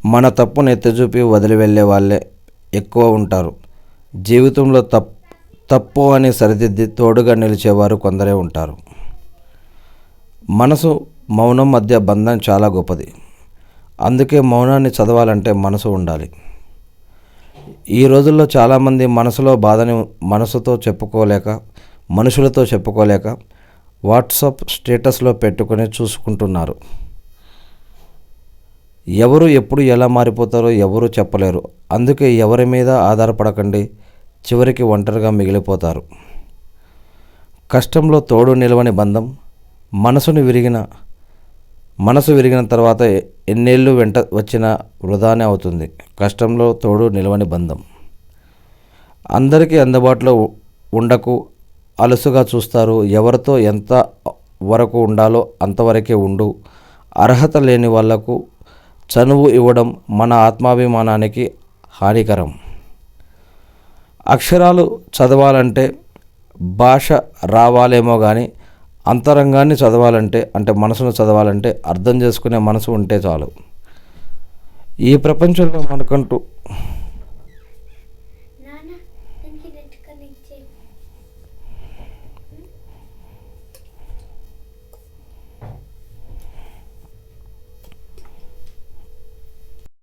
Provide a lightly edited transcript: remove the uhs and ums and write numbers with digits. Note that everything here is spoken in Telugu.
మన తప్పును ఎత్తిచూపి వదిలి వెళ్ళే వాళ్ళే ఎక్కువ ఉంటారు. జీవితంలో తప్పు అని సరిదిద్ది తోడుగా నిలిచేవారు కొందరే ఉంటారు. మనసు మౌనం మధ్య బంధం చాలా గొప్పది. అందుకే మౌనాన్ని చదవాలంటే మనసు ఉండాలి. ఈ రోజుల్లో చాలామంది మనసులో బాధని మనుషులతో చెప్పుకోలేక వాట్సాప్ స్టేటస్లో పెట్టుకొని చూసుకుంటున్నారు. ఎవరు ఎప్పుడు ఎలా మారిపోతారో ఎవరూ చెప్పలేరు. అందుకే ఎవరి మీద ఆధారపడకండి, చివరికి ఒంటరిగా మిగిలిపోతారు. కష్టంలో తోడు నిలవని బంధం మనసు విరిగిన తర్వాత ఎన్నేళ్ళు వెంట వచ్చినా వృధానే అవుతుంది. కష్టంలో తోడు నిలవని బంధం. అందరికీ అందుబాటులో ఉండకు, అలుసుగా చూస్తారు. ఎవరితో ఎంత వరకు ఉండాలో అంతవరకే ఉండు. అర్హత లేని వాళ్లకు చనువు ఇవ్వడం మన ఆత్మాభిమానానికి హానికరం. అక్షరాలు చదవాలంటే భాష రావాలేమో కానీ అంతరంగాన్ని చదవాలంటే అంటే మనసును చదవాలంటే అర్థం చేసుకునే మనసు ఉంటే చాలు. ఈ ప్రపంచంలో మనకంటూ